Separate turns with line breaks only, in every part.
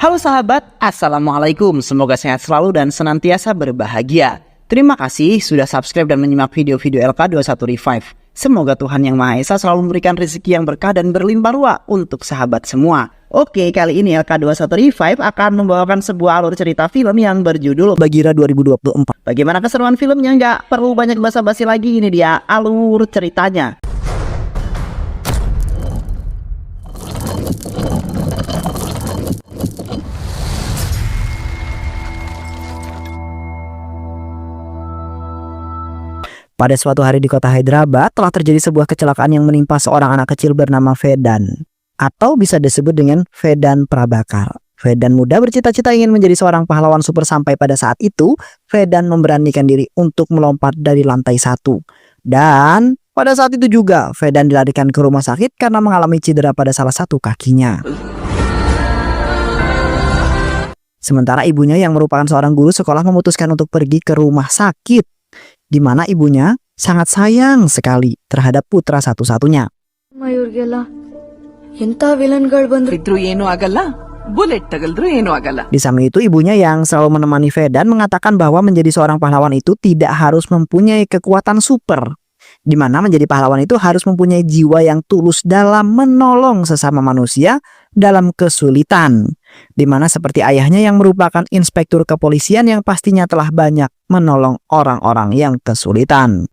Halo sahabat, Assalamualaikum. Semoga sehat selalu dan senantiasa berbahagia. Terima kasih sudah subscribe dan menyimak video-video LK21 Revive. Semoga Tuhan Yang Maha Esa selalu memberikan rezeki yang berkah dan berlimpah ruah untuk sahabat semua. Oke, kali ini LK21 Revive akan membawakan sebuah alur cerita film yang berjudul Bagheera 2024. Bagaimana keseruan filmnya? Nggak perlu banyak basa-basi lagi, ini dia alur ceritanya. Pada suatu hari di kota Hyderabad telah terjadi sebuah kecelakaan yang menimpa seorang anak kecil bernama Vedan, atau bisa disebut dengan Vedan Prabhakar. Vedan muda bercita-cita ingin menjadi seorang pahlawan super sampai pada saat itu Vedan memberanikan diri untuk melompat dari lantai 1. Dan pada saat itu juga Vedan dilarikan ke rumah sakit karena mengalami cedera pada salah satu kakinya. Sementara ibunya yang merupakan seorang guru sekolah memutuskan untuk pergi ke rumah sakit, di mana ibunya sangat sayang sekali terhadap putra satu-satunya. Di samping itu ibunya yang selalu menemani Vedan mengatakan bahwa menjadi seorang pahlawan itu tidak harus mempunyai kekuatan super, di mana menjadi pahlawan itu harus mempunyai jiwa yang tulus dalam menolong sesama manusia dalam kesulitan. Di mana seperti ayahnya yang merupakan inspektur kepolisian yang pastinya telah banyak menolong orang-orang yang kesulitan.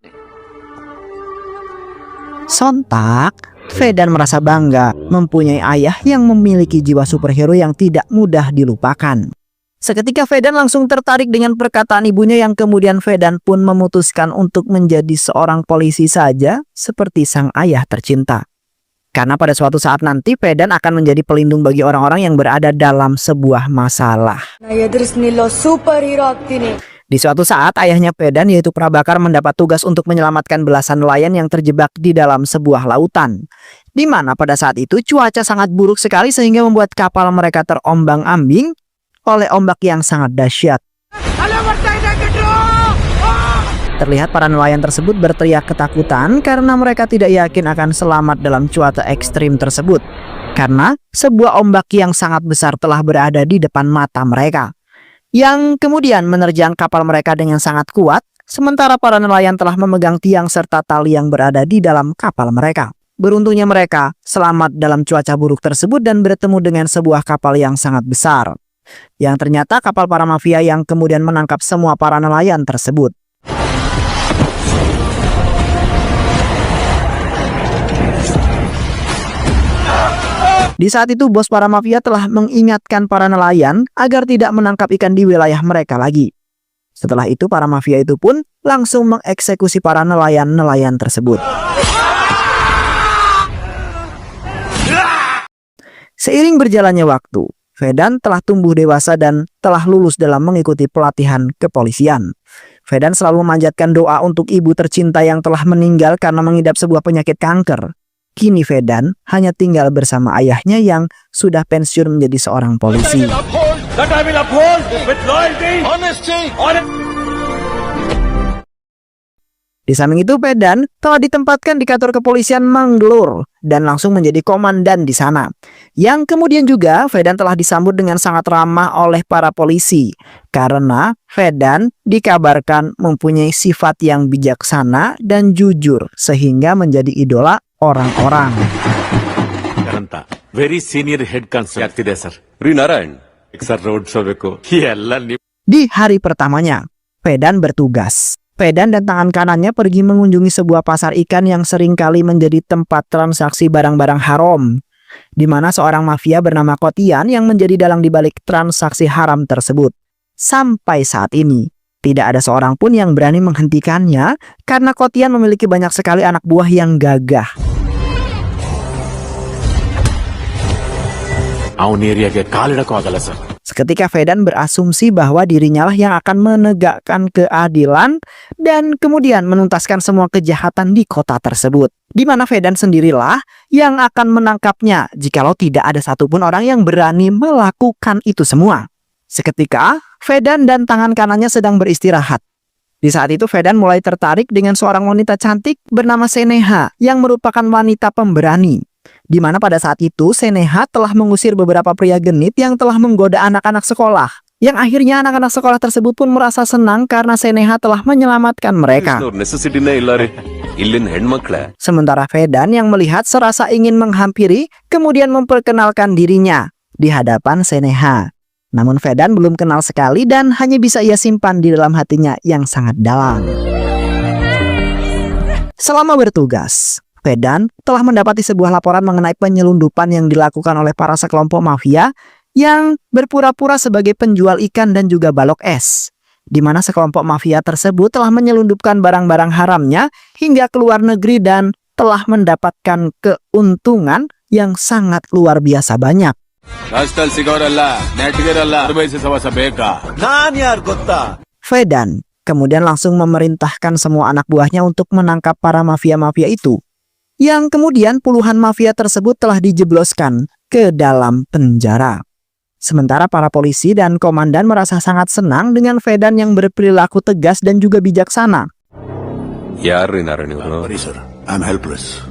Sontak, Vedan merasa bangga mempunyai ayah yang memiliki jiwa superhero yang tidak mudah dilupakan. Seketika Vedan langsung tertarik dengan perkataan ibunya yang kemudian Vedan pun memutuskan untuk menjadi seorang polisi saja seperti sang ayah tercinta. Karena pada suatu saat nanti Vedan akan menjadi pelindung bagi orang-orang yang berada dalam sebuah masalah. Di suatu saat ayahnya Vedan yaitu Prabhakar mendapat tugas untuk menyelamatkan belasan nelayan yang terjebak di dalam sebuah lautan. Di mana pada saat itu cuaca sangat buruk sekali sehingga membuat kapal mereka terombang-ambing oleh ombak yang sangat dahsyat. Terlihat para nelayan tersebut berteriak ketakutan karena mereka tidak yakin akan selamat dalam cuaca ekstrim tersebut. Karena sebuah ombak yang sangat besar telah berada di depan mata mereka, yang kemudian menerjang kapal mereka dengan sangat kuat, sementara para nelayan telah memegang tiang serta tali yang berada di dalam kapal mereka. Beruntungnya mereka selamat dalam cuaca buruk tersebut dan bertemu dengan sebuah kapal yang sangat besar, yang ternyata kapal para mafia yang kemudian menangkap semua para nelayan tersebut. Di saat itu bos para mafia telah mengingatkan para nelayan agar tidak menangkap ikan di wilayah mereka lagi. Setelah itu para mafia itu pun langsung mengeksekusi para nelayan-nelayan tersebut. Seiring berjalannya waktu, Vedan telah tumbuh dewasa dan telah lulus dalam mengikuti pelatihan kepolisian. Vedan selalu memanjatkan doa untuk ibu tercinta yang telah meninggal karena mengidap sebuah penyakit kanker. Kini Vedan hanya tinggal bersama ayahnya yang sudah pensiun menjadi seorang polisi. Di samping itu Vedan telah ditempatkan di kantor kepolisian Mangalore dan langsung menjadi komandan di sana. Yang kemudian juga Vedan telah disambut dengan sangat ramah oleh para polisi karena Vedan dikabarkan mempunyai sifat yang bijaksana dan jujur sehingga menjadi idola orang-orang. Di hari pertamanya, Vedan bertugas. Vedan dan tangan kanannya pergi mengunjungi sebuah pasar ikan yang seringkali menjadi tempat transaksi barang-barang haram, di mana seorang mafia bernama Kotian yang menjadi dalang dibalik transaksi haram tersebut. Sampai saat ini, tidak ada seorang pun yang berani menghentikannya karena Kotian memiliki banyak sekali anak buah yang gagah. Seketika Vedan berasumsi bahwa dirinya lah yang akan menegakkan keadilan dan kemudian menuntaskan semua kejahatan di kota tersebut. Di mana Vedan sendirilah yang akan menangkapnya jikalau tidak ada satupun orang yang berani melakukan itu semua. Seketika Vedan dan tangan kanannya sedang beristirahat. Di saat itu Vedan mulai tertarik dengan seorang wanita cantik bernama Seneha yang merupakan wanita pemberani. di mana pada saat itu Seneha telah mengusir beberapa pria genit yang telah menggoda anak-anak sekolah. Yang akhirnya anak-anak sekolah tersebut pun merasa senang karena Seneha telah menyelamatkan mereka. Sementara Vedan yang melihat serasa ingin menghampiri, kemudian memperkenalkan dirinya di hadapan Seneha. Namun Vedan belum kenal sekali dan hanya bisa ia simpan di dalam hatinya yang sangat dalam. Selama bertugas, Vedan telah mendapati sebuah laporan mengenai penyelundupan yang dilakukan oleh para sekelompok mafia yang berpura-pura sebagai penjual ikan dan juga balok es, di mana sekelompok mafia tersebut telah menyelundupkan barang-barang haramnya hingga ke luar negeri dan telah mendapatkan keuntungan yang sangat luar biasa banyak. Vedan kemudian langsung memerintahkan semua anak buahnya untuk menangkap para mafia-mafia itu, yang kemudian puluhan mafia tersebut telah dijebloskan ke dalam penjara. Sementara para polisi dan komandan merasa sangat senang dengan Vedan yang berperilaku tegas dan juga bijaksana.
I'm helpless.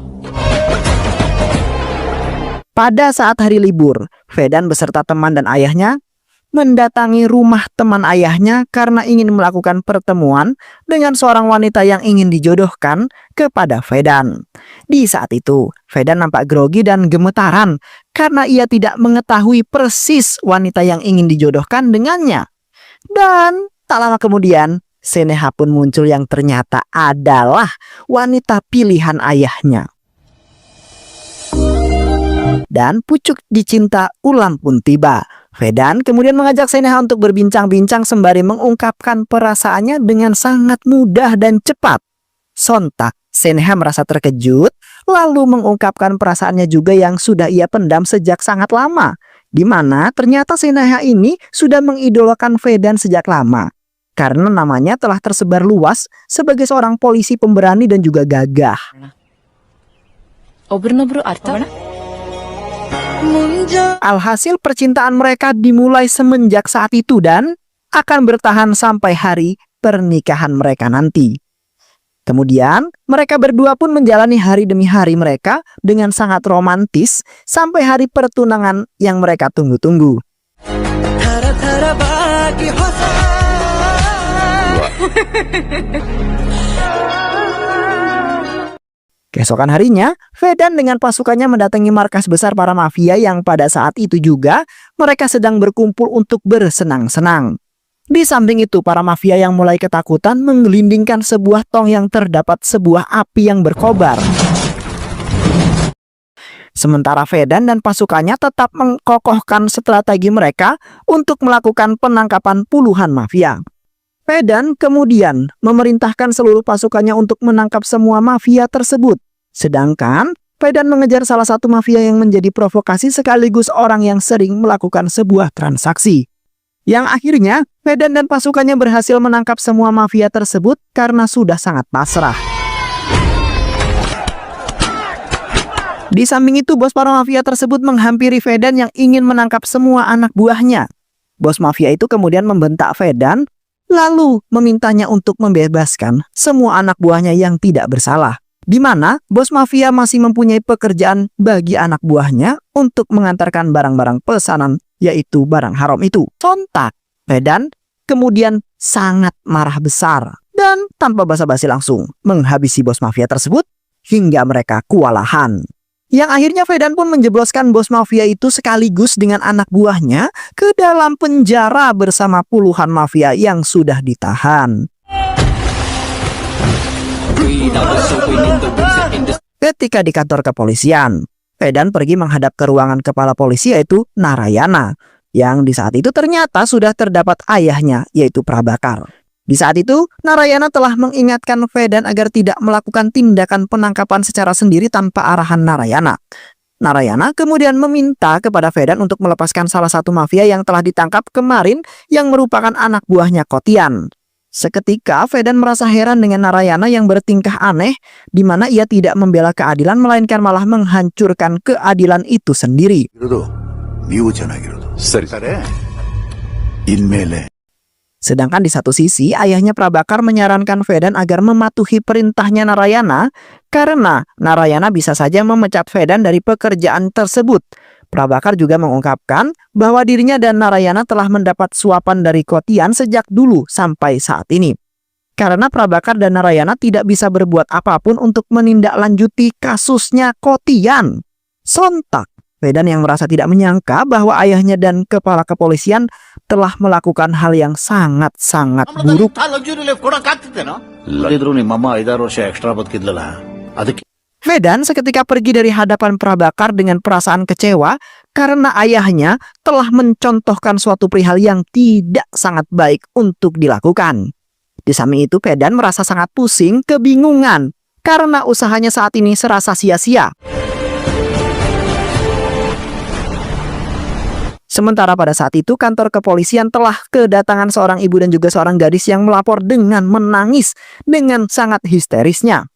Pada saat hari libur, Vedan beserta teman dan ayahnya mendatangi rumah teman ayahnya karena ingin melakukan pertemuan dengan seorang wanita yang ingin dijodohkan kepada Vedan. Di saat itu, Vedan nampak grogi dan gemetaran karena ia tidak mengetahui persis wanita yang ingin dijodohkan dengannya. Dan tak lama kemudian, Seneha pun muncul yang ternyata adalah wanita pilihan ayahnya. Dan pucuk dicinta ulang pun tiba. Vedan kemudian mengajak Seneha untuk berbincang-bincang sembari mengungkapkan perasaannya dengan sangat mudah dan cepat. Sontak, Seneha merasa terkejut, lalu mengungkapkan perasaannya juga yang sudah ia pendam sejak sangat lama. Di mana ternyata Seneha ini sudah mengidolakan Vedan sejak lama. Karena namanya telah tersebar luas sebagai seorang polisi pemberani dan juga gagah. Alhasil percintaan mereka dimulai semenjak saat itu dan akan bertahan sampai hari pernikahan mereka nanti. Kemudian mereka berdua pun menjalani hari demi hari mereka dengan sangat romantis sampai hari pertunangan yang mereka tunggu-tunggu. Keesokan harinya, Vedan dengan pasukannya mendatangi markas besar para mafia yang pada saat itu juga mereka sedang berkumpul untuk bersenang-senang. Di samping itu, para mafia yang mulai ketakutan menggelindingkan sebuah tong yang terdapat sebuah api yang berkobar. Sementara Vedan dan pasukannya tetap mengkokohkan strategi mereka untuk melakukan penangkapan puluhan mafia. Vedan kemudian memerintahkan seluruh pasukannya untuk menangkap semua mafia tersebut. Sedangkan Vedan mengejar salah satu mafia yang menjadi provokasi sekaligus orang yang sering melakukan sebuah transaksi. Yang akhirnya Vedan dan pasukannya berhasil menangkap semua mafia tersebut karena sudah sangat pasrah. Di samping itu, bos para mafia tersebut menghampiri Vedan yang ingin menangkap semua anak buahnya. Bos mafia itu kemudian membentak Vedan, lalu memintanya untuk membebaskan semua anak buahnya yang tidak bersalah. Di mana bos mafia masih mempunyai pekerjaan bagi anak buahnya untuk mengantarkan barang-barang pesanan, yaitu barang haram itu. Sontak, Vedan kemudian sangat marah besar dan tanpa basa-basi langsung menghabisi bos mafia tersebut hingga mereka kewalahan. Yang akhirnya Vedan pun menjebloskan bos mafia itu sekaligus dengan anak buahnya ke dalam penjara bersama puluhan mafia yang sudah ditahan. Ketika di kantor kepolisian, Vedan pergi menghadap ke ruangan kepala polisi yaitu Narayana, yang di saat itu ternyata sudah terdapat ayahnya yaitu Prabakar. Di saat itu, Narayana telah mengingatkan Vedan agar tidak melakukan tindakan penangkapan secara sendiri tanpa arahan Narayana. Narayana kemudian meminta kepada Vedan untuk melepaskan salah satu mafia yang telah ditangkap kemarin yang merupakan anak buahnya Kotian. Seketika Vedan merasa heran dengan Narayana yang bertingkah aneh, di mana ia tidak membela keadilan melainkan malah menghancurkan keadilan itu sendiri. Sedangkan di satu sisi, ayahnya Prabakar menyarankan Vedan agar mematuhi perintahnya Narayana karena Narayana bisa saja memecat Vedan dari pekerjaan tersebut. Prabakar juga mengungkapkan bahwa dirinya dan Narayana telah mendapat suapan dari Kotian sejak dulu sampai saat ini. Karena Prabakar dan Narayana tidak bisa berbuat apapun untuk menindaklanjuti kasusnya Kotian. Sontak, Vedan yang merasa tidak menyangka bahwa ayahnya dan kepala kepolisian telah melakukan hal yang sangat-sangat buruk. Vedan seketika pergi dari hadapan Prabakar dengan perasaan kecewa karena ayahnya telah mencontohkan suatu perihal yang tidak sangat baik untuk dilakukan. Di samping itu, Vedan merasa sangat pusing, kebingungan karena usahanya saat ini serasa sia-sia. Sementara pada saat itu kantor kepolisian telah kedatangan seorang ibu dan juga seorang gadis yang melapor dengan menangis dengan sangat histerisnya,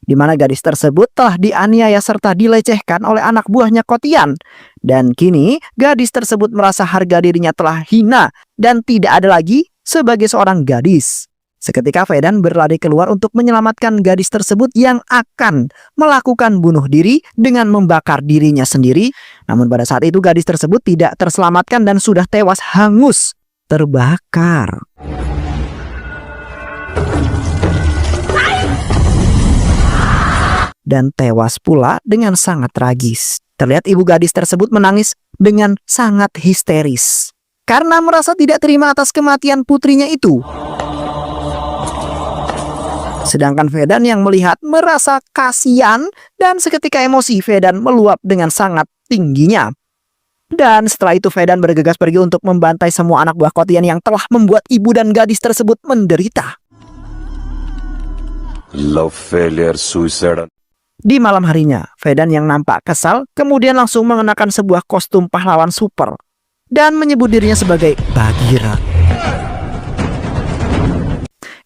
di mana gadis tersebut telah dianiaya serta dilecehkan oleh anak buahnya Kotian. Dan kini gadis tersebut merasa harga dirinya telah hina dan tidak ada lagi sebagai seorang gadis. Seketika Vedan berlari keluar untuk menyelamatkan gadis tersebut yang akan melakukan bunuh diri dengan membakar dirinya sendiri. Namun pada saat itu gadis tersebut tidak terselamatkan dan sudah tewas hangus terbakar. Dan tewas pula dengan sangat tragis. Terlihat ibu gadis tersebut menangis dengan sangat histeris karena merasa tidak terima atas kematian putrinya itu. Sedangkan Vedan yang melihat merasa kasihan dan seketika emosi Vedan meluap dengan sangat tingginya. Dan setelah itu Vedan bergegas pergi untuk membantai semua anak buah Kotian yang telah membuat ibu dan gadis tersebut menderita.
Love failure, suicide.
Di malam harinya, Vedan yang nampak kesal kemudian langsung mengenakan sebuah kostum pahlawan super dan menyebut dirinya sebagai Bagheera,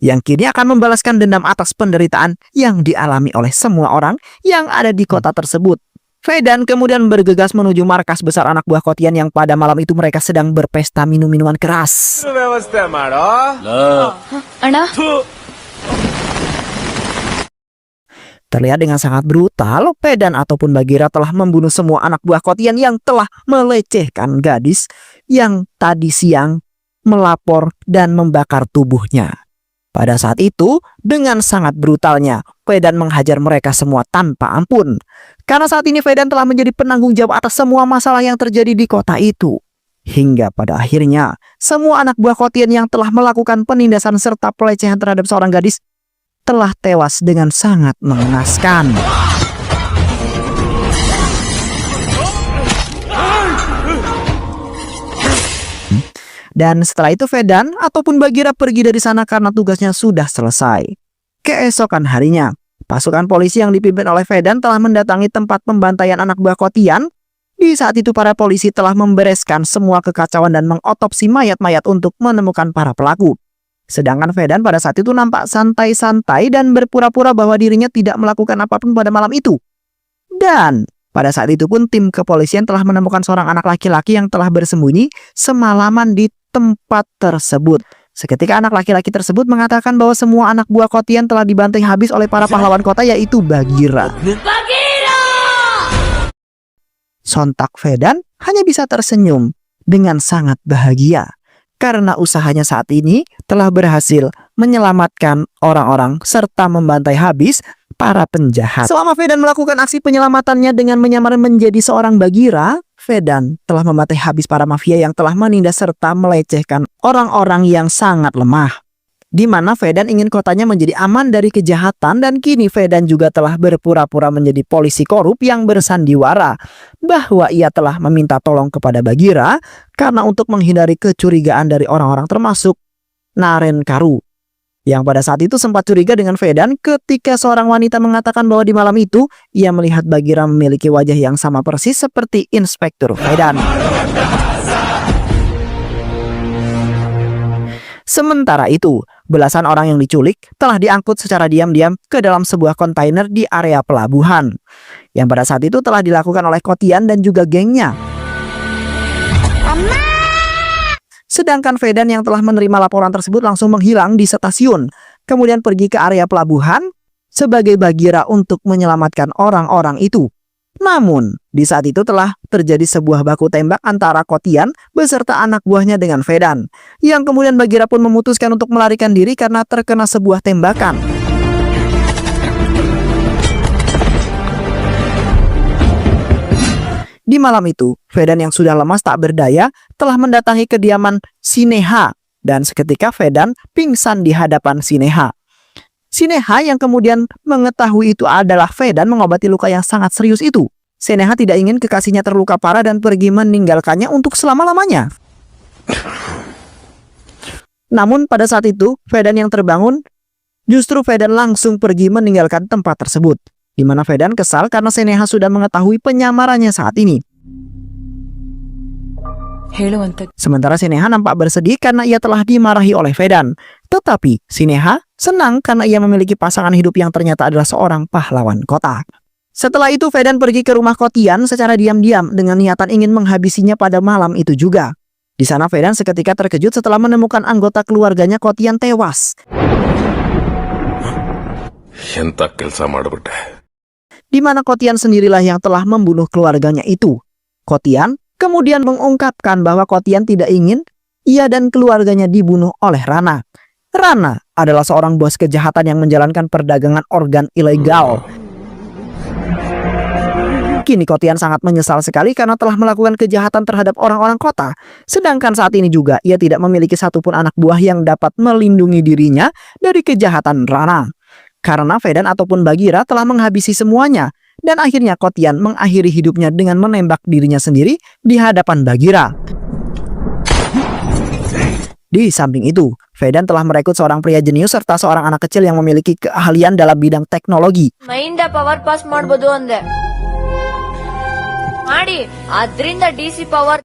yang kini akan membalaskan dendam atas penderitaan yang dialami oleh semua orang yang ada di kota tersebut. Vedan kemudian bergegas menuju markas besar anak buah Kotian yang pada malam itu mereka sedang berpesta minum-minuman keras. Terlihat dengan sangat brutal, Vedan ataupun Bagheera telah membunuh semua anak buah Kotian yang telah melecehkan gadis yang tadi siang melapor dan membakar tubuhnya. Pada saat itu, dengan sangat brutalnya, Vedan menghajar mereka semua tanpa ampun. Karena saat ini Vedan telah menjadi penanggung jawab atas semua masalah yang terjadi di kota itu. Hingga pada akhirnya, semua anak buah Kotian yang telah melakukan penindasan serta pelecehan terhadap seorang gadis telah tewas dengan sangat mengenaskan. Dan setelah itu Vedan ataupun Bagheera pergi dari sana karena tugasnya sudah selesai. Keesokan harinya, pasukan polisi yang dipimpin oleh Vedan telah mendatangi tempat pembantaian anak buah Kotian. Di saat itu para polisi telah membereskan semua kekacauan dan mengotopsi mayat-mayat untuk menemukan para pelaku. Sedangkan Vedan pada saat itu nampak santai-santai dan berpura-pura bahwa dirinya tidak melakukan apapun pada malam itu. Dan pada saat itu pun tim kepolisian telah menemukan seorang anak laki-laki yang telah bersembunyi semalaman di tempat tersebut. Seketika anak laki-laki tersebut mengatakan bahwa semua anak buah Kotian telah dibantai habis oleh para pahlawan kota, yaitu Bagheera. Sontak Vedan hanya bisa tersenyum dengan sangat bahagia karena usahanya saat ini telah berhasil menyelamatkan orang-orang serta membantai habis para penjahat. Selama Vedan melakukan aksi penyelamatannya dengan menyamar menjadi seorang Bagheera, Vedan telah membantai habis para mafia yang telah menindas serta melecehkan orang-orang yang sangat lemah. Di mana Vedan ingin kotanya menjadi aman dari kejahatan, dan kini Vedan juga telah berpura-pura menjadi polisi korup yang bersandiwara bahwa ia telah meminta tolong kepada Bagheera karena untuk menghindari kecurigaan dari orang-orang termasuk Naren Karu, yang pada saat itu sempat curiga dengan Vedan ketika seorang wanita mengatakan bahwa di malam itu ia melihat Bagheera memiliki wajah yang sama persis seperti Inspektur Vedan. Sementara itu, belasan orang yang diculik telah diangkut secara diam-diam ke dalam sebuah kontainer di area pelabuhan, yang pada saat itu telah dilakukan oleh Kotian dan juga gengnya. Sedangkan Vedan yang telah menerima laporan tersebut langsung menghilang di stasiun, kemudian pergi ke area pelabuhan sebagai Bagheera untuk menyelamatkan orang-orang itu. Namun, di saat itu telah terjadi sebuah baku tembak antara Kotian beserta anak buahnya dengan Vedan, yang kemudian Bagheera pun memutuskan untuk melarikan diri karena terkena sebuah tembakan. Di malam itu, Vedan yang sudah lemas tak berdaya telah mendatangi kediaman Sineha, dan seketika Vedan pingsan di hadapan Sineha. Sineha yang kemudian mengetahui itu adalah Vedan mengobati luka yang sangat serius itu. Sineha tidak ingin kekasihnya terluka parah dan pergi meninggalkannya untuk selama-lamanya. Namun pada saat itu, Vedan yang terbangun, justru Vedan langsung pergi meninggalkan tempat tersebut. Di mana Vedan kesal karena Sineha sudah mengetahui penyamarannya saat ini. Sementara Sineha nampak bersedih karena ia telah dimarahi oleh Vedan. Tetapi Sineha senang karena ia memiliki pasangan hidup yang ternyata adalah seorang pahlawan kota. Setelah itu Vedan pergi ke rumah Kotian secara diam-diam dengan niatan ingin menghabisinya pada malam itu juga. Di sana Vedan seketika terkejut setelah menemukan anggota keluarganya Kotian tewas. Di mana Kotian sendirilah yang telah membunuh keluarganya itu. Kotian kemudian mengungkapkan bahwa Kotian tidak ingin ia dan keluarganya dibunuh oleh Rana. Rana adalah seorang bos kejahatan yang menjalankan perdagangan organ ilegal. Kini Kotian sangat menyesal sekali karena telah melakukan kejahatan terhadap orang-orang kota. Sedangkan saat ini juga ia tidak memiliki satupun anak buah yang dapat melindungi dirinya dari kejahatan Rana. Karena Vedan ataupun Bagheera telah menghabisi semuanya. Dan akhirnya Kotian mengakhiri hidupnya dengan menembak dirinya sendiri di hadapan Bagheera. Di samping itu, Vedan telah merekrut seorang pria jenius serta seorang anak kecil yang memiliki keahlian dalam bidang teknologi.
Power pass ಮಾಡಬಹುದು ಅಂದೆ ಮಾಡಿ ಅದರಿಂದ DC power.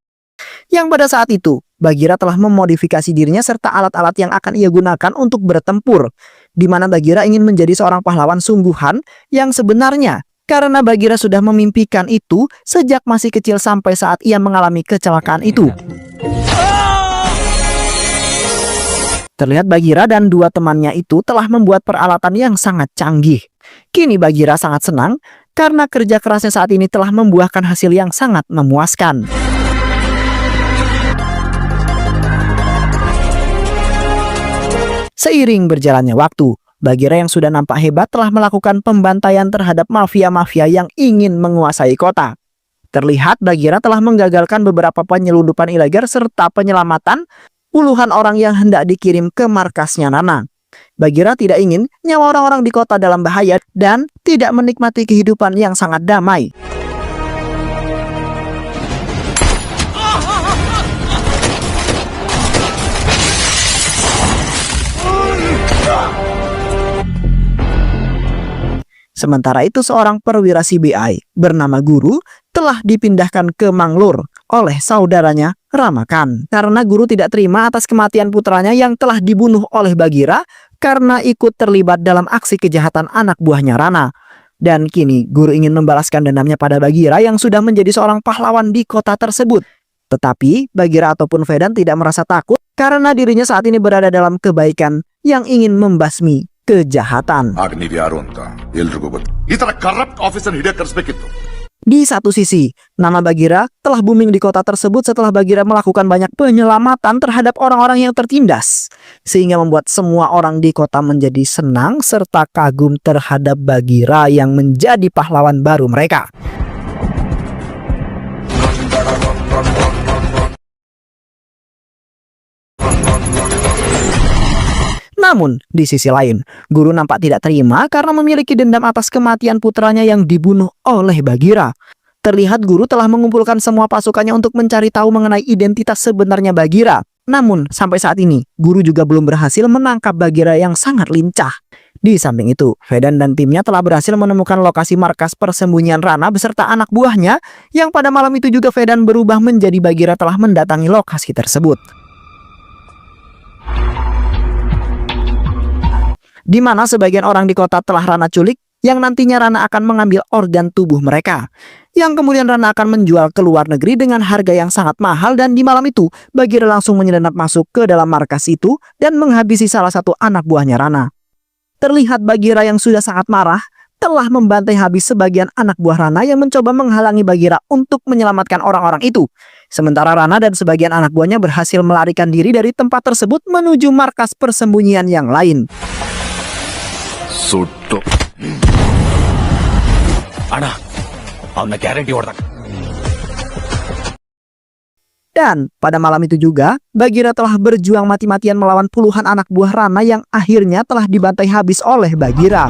Yang pada saat itu, Bagheera telah memodifikasi dirinya serta alat-alat yang akan ia gunakan untuk bertempur, di mana Bagheera ingin menjadi seorang pahlawan sungguhan yang sebenarnya, karena Bagheera sudah memimpikan itu sejak masih kecil sampai saat ia mengalami kecelakaan itu. Terlihat Bagheera dan dua temannya itu telah membuat peralatan yang sangat canggih. Kini Bagheera sangat senang karena kerja kerasnya saat ini telah membuahkan hasil yang sangat memuaskan. Seiring berjalannya waktu, Bagheera yang sudah nampak hebat telah melakukan pembantaian terhadap mafia-mafia yang ingin menguasai kota. Terlihat Bagheera telah menggagalkan beberapa penyelundupan ilegal serta penyelamatan puluhan orang yang hendak dikirim ke markasnya Rana. Bagheera tidak ingin nyawa orang-orang di kota dalam bahaya dan tidak menikmati kehidupan yang sangat damai. Sementara itu seorang perwira CBI bernama Guru telah dipindahkan ke Manglur oleh saudaranya Ramakan. Karena Guru tidak terima atas kematian putranya yang telah dibunuh oleh Bagheera karena ikut terlibat dalam aksi kejahatan anak buahnya Rana. Dan kini Guru ingin membalaskan dendamnya pada Bagheera yang sudah menjadi seorang pahlawan di kota tersebut. Tetapi Bagheera ataupun Vedan tidak merasa takut karena dirinya saat ini berada dalam kebaikan yang ingin membasmi kejahatan. Di satu sisi, nama Bagheera telah booming di kota tersebut setelah Bagheera melakukan banyak penyelamatan terhadap orang-orang yang tertindas, sehingga membuat semua orang di kota menjadi senang serta kagum terhadap Bagheera yang menjadi pahlawan baru mereka. Namun, di sisi lain, Guru nampak tidak terima karena memiliki dendam atas kematian putranya yang dibunuh oleh Bagheera. Terlihat Guru telah mengumpulkan semua pasukannya untuk mencari tahu mengenai identitas sebenarnya Bagheera. Namun, sampai saat ini, Guru juga belum berhasil menangkap Bagheera yang sangat lincah. Di samping itu, Vedan dan timnya telah berhasil menemukan lokasi markas persembunyian Rana beserta anak buahnya, yang pada malam itu juga Vedan berubah menjadi Bagheera telah mendatangi lokasi tersebut. Di mana sebagian orang di kota telah Rana culik, yang nantinya Rana akan mengambil organ tubuh mereka. yang kemudian Rana akan menjual ke luar negeri dengan harga yang sangat mahal. Dan di malam itu Bagheera langsung menyelinap masuk ke dalam markas itu dan menghabisi salah satu anak buahnya Rana. Terlihat Bagheera yang sudah sangat marah telah membantai habis sebagian anak buah Rana yang mencoba menghalangi Bagheera untuk menyelamatkan orang-orang itu. Sementara Rana dan sebagian anak buahnya berhasil melarikan diri dari tempat tersebut menuju markas persembunyian yang lain.
ಸುಟ್ಟು
ಅಣ್ಣ ಅವನ್ನ ಗ್ಯಾರಂಟಿ ಹೊಡೆದ.
Dan pada malam itu juga, Bagheera telah berjuang mati-matian melawan puluhan anak buah Rana yang akhirnya telah dibantai habis oleh Bagheera.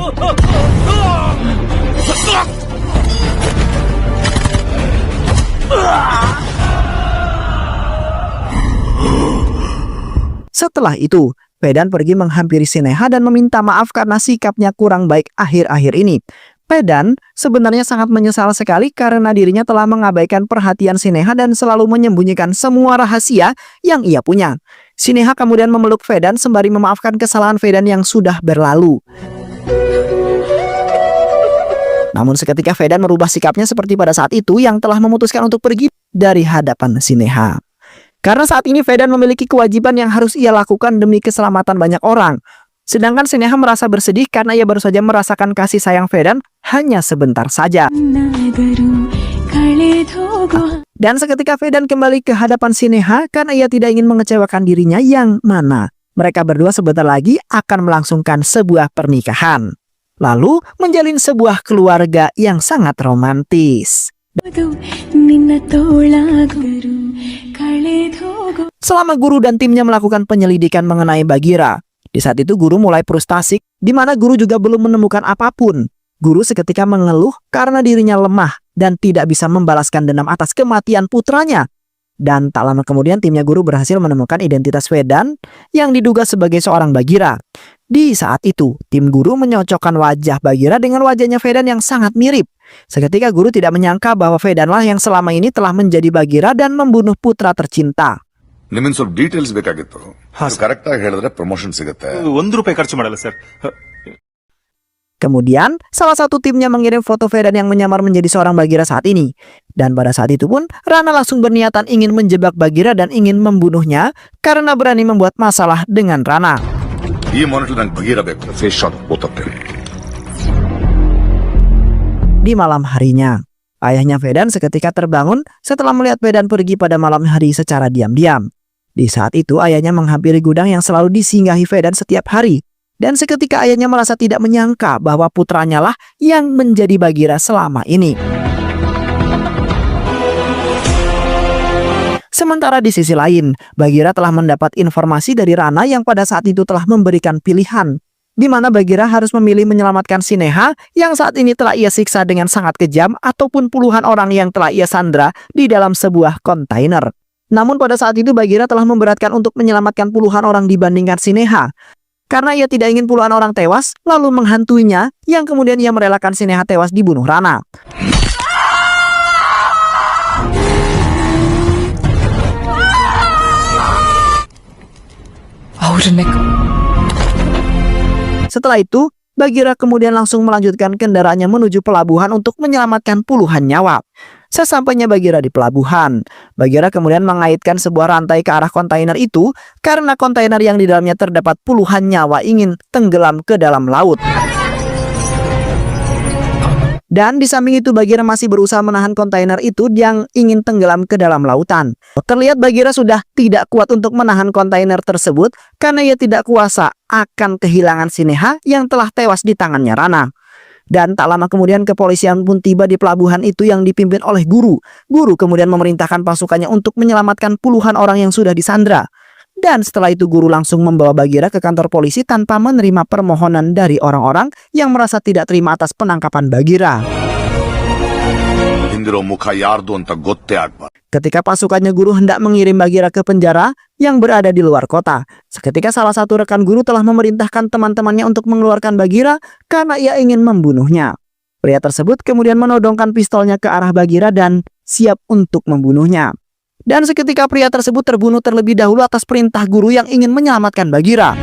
Setelah itu, Vedan pergi menghampiri Sineha dan meminta maaf karena sikapnya kurang baik akhir-akhir ini. Vedan sebenarnya sangat menyesal sekali karena dirinya telah mengabaikan perhatian Sineha dan selalu menyembunyikan semua rahasia yang ia punya. Sineha kemudian memeluk Vedan sembari memaafkan kesalahan Vedan yang sudah berlalu. Namun seketika Vedan merubah sikapnya seperti pada saat itu yang telah memutuskan untuk pergi dari hadapan Sineha. Karena saat ini Vedan memiliki kewajiban yang harus ia lakukan demi keselamatan banyak orang. Sedangkan Sineha merasa bersedih karena ia baru saja merasakan kasih sayang Vedan hanya sebentar saja. Dan seketika Vedan kembali ke hadapan Sineha karena ia tidak ingin mengecewakan dirinya yang mana mereka berdua sebentar lagi akan melangsungkan sebuah pernikahan. Lalu menjalin sebuah keluarga yang sangat romantis. Selama Guru dan timnya melakukan penyelidikan mengenai Bagheera, di saat itu Guru mulai frustasi, di mana Guru juga belum menemukan apapun. Guru seketika mengeluh karena dirinya lemah dan tidak bisa membalaskan dendam atas kematian putranya. Dan tak lama kemudian timnya Guru berhasil menemukan identitas Vedan yang diduga sebagai seorang Bagheera. Di saat itu, tim Guru menyocokkan wajah Bagheera dengan wajahnya Vedan yang sangat mirip. Seketika Guru tidak menyangka bahwa Vedanlah yang selama ini telah menjadi Bagheera dan membunuh putra tercinta.
ನಿಮ್ಮಿಂದ ಸ್ವಲ್ಪ ಡೀಟೇಲ್ಸ್ ಬೇಕಾಗಿತ್ತು. ಕರೆಕ್ಟ್ ಆಗಿ ಹೇಳಿದ್ರೆ ಪ್ರಮೋಷನ್ ಸಿಗುತ್ತೆ.
₹1 ಖರ್ಚು ಮಾಡಲ್ಲ sir.
Kemudian, salah satu timnya mengirim foto Vedan yang menyamar menjadi seorang Bagheera saat ini. Dan pada saat itu pun, Rana langsung berniatan ingin menjebak Bagheera dan ingin membunuhnya karena berani membuat masalah dengan Rana.
ಈ ಮಾನಿಟರ್ ನಂಗೆ ಬಗೀರ ಬೇಕು. Face shot ಓತತ್ತೆ.
Di malam harinya, ayahnya Vedan seketika terbangun setelah melihat Vedan pergi pada malam hari secara diam-diam. Di saat itu ayahnya menghampiri gudang yang selalu disinggahi Vedan setiap hari. Dan seketika ayahnya merasa tidak menyangka bahwa putranya lah yang menjadi Bagheera selama ini. Sementara di sisi lain, Bagheera telah mendapat informasi dari Rana yang pada saat itu telah memberikan pilihan, di mana Bagheera harus memilih menyelamatkan Sineha yang saat ini telah ia siksa dengan sangat kejam ataupun puluhan orang yang telah ia sandra di dalam sebuah kontainer. Namun pada saat itu Bagheera telah memberatkan untuk menyelamatkan puluhan orang dibandingkan Sineha. Karena ia tidak ingin puluhan orang tewas, lalu menghantuinya, yang kemudian ia merelakan Sineha tewas dibunuh Rana. Setelah itu, Bagheera kemudian langsung melanjutkan kendaraannya menuju pelabuhan untuk menyelamatkan puluhan nyawa. Sesampainya Bagheera di pelabuhan, Bagheera kemudian mengaitkan sebuah rantai ke arah kontainer itu karena kontainer yang di dalamnya terdapat puluhan nyawa ingin tenggelam ke dalam laut. Dan di samping itu Bagheera masih berusaha menahan kontainer itu yang ingin tenggelam ke dalam lautan. Terlihat Bagheera sudah tidak kuat untuk menahan kontainer tersebut karena ia tidak kuasa akan kehilangan Sineha yang telah tewas di tangannya Rana. Dan tak lama kemudian kepolisian pun tiba di pelabuhan itu yang dipimpin oleh Guru. Guru kemudian memerintahkan pasukannya untuk menyelamatkan puluhan orang yang sudah disandra. Dan setelah itu Guru langsung membawa Bagheera ke kantor polisi tanpa menerima permohonan dari orang-orang yang merasa tidak terima atas penangkapan Bagheera.
ಹಿಂದಿರೋ ಮುಖ ಯಾರ್ದು ಅಂತ ಗೊತ್ತೇ ಆಗ್ಬಾರ್ದು.
Ketika pasukannya Guru hendak mengirim Bagheera ke penjara yang berada di luar kota, seketika salah satu rekan Guru telah memerintahkan teman-temannya untuk mengeluarkan Bagheera karena ia ingin membunuhnya. Pria tersebut kemudian menodongkan pistolnya ke arah Bagheera dan siap untuk membunuhnya. Dan seketika pria tersebut terbunuh terlebih dahulu atas perintah Guru yang ingin menyelamatkan Bagheera.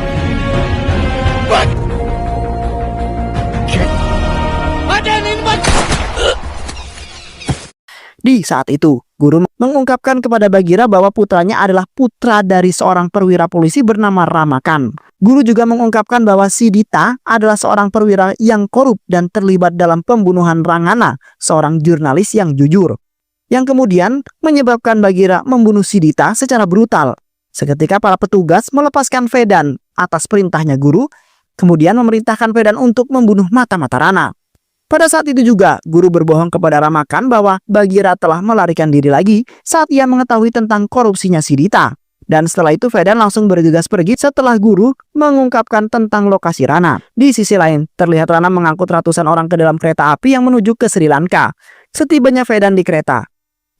Di saat itu, guru mengungkapkan kepada Bagheera bahwa putranya adalah putra dari seorang perwira polisi bernama Ramakan. Guru juga mengungkapkan bahwa Sidita adalah seorang perwira yang korup dan terlibat dalam pembunuhan Rangana, seorang jurnalis yang jujur, yang kemudian menyebabkan Bagheera membunuh Sidita secara brutal. Seketika para petugas melepaskan Vedan atas perintahnya guru, kemudian memerintahkan Vedan untuk membunuh mata-mata Rana. Pada saat itu juga, guru berbohong kepada Ramakan bahwa Bagheera telah melarikan diri lagi saat ia mengetahui tentang korupsinya Sidita. Dan setelah itu Vedan langsung bergegas pergi setelah guru mengungkapkan tentang lokasi Rana. Di sisi lain, terlihat Rana mengangkut ratusan orang ke dalam kereta api yang menuju ke Sri Lanka. Setibanya Vedan di kereta,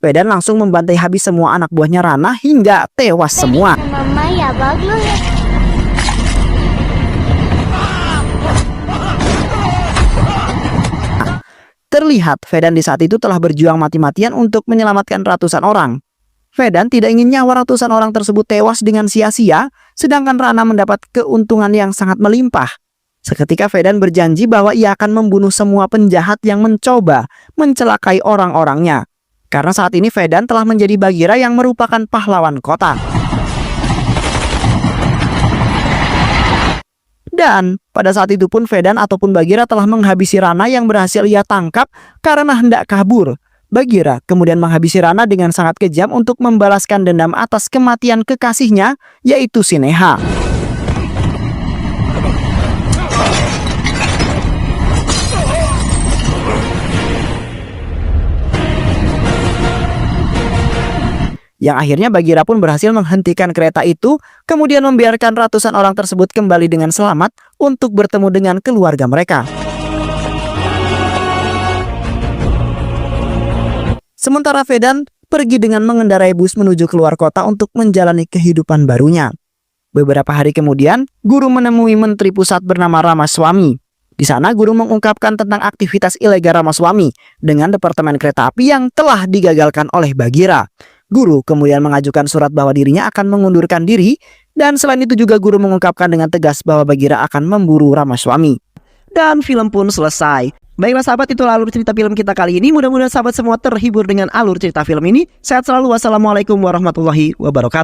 Vedan langsung membantai habis semua anak buahnya Rana hingga tewas semua.
Mama ya bagus.
Terlihat Vedan di saat itu telah berjuang mati-matian untuk menyelamatkan ratusan orang. Vedan tidak ingin nyawa ratusan orang tersebut tewas dengan sia-sia, sedangkan Rana mendapat keuntungan yang sangat melimpah. Seketika Vedan berjanji bahwa ia akan membunuh semua penjahat yang mencoba mencelakai orang-orangnya. Karena saat ini Vedan telah menjadi Bagheera yang merupakan pahlawan kota. Dan pada saat itu pun Vedan ataupun Bagheera telah menghabisi Rana yang berhasil ia tangkap karena hendak kabur. Bagheera kemudian menghabisi Rana dengan sangat kejam untuk membalaskan dendam atas kematian kekasihnya, yaitu Sineha. Yang akhirnya Bagheera pun berhasil menghentikan kereta itu, kemudian membiarkan ratusan orang tersebut kembali dengan selamat untuk bertemu dengan keluarga mereka. Sementara Vedan pergi dengan mengendarai bus menuju keluar kota untuk menjalani kehidupan barunya. Beberapa hari kemudian, guru menemui menteri pusat bernama Ramaswamy. Di sana guru mengungkapkan tentang aktivitas ilegal Ramaswamy dengan departemen kereta api yang telah digagalkan oleh Bagheera. Guru kemudian mengajukan surat bahwa dirinya akan mengundurkan diri, dan selain itu juga guru mengungkapkan dengan tegas bahwa Bagheera akan memburu Ramaswamy. Dan film pun selesai. Baiklah sahabat, itu alur cerita film kita kali ini. Mudah-mudahan sahabat semua terhibur dengan alur cerita film ini. Sehat selalu. Wassalamualaikum warahmatullahi wabarakatuh.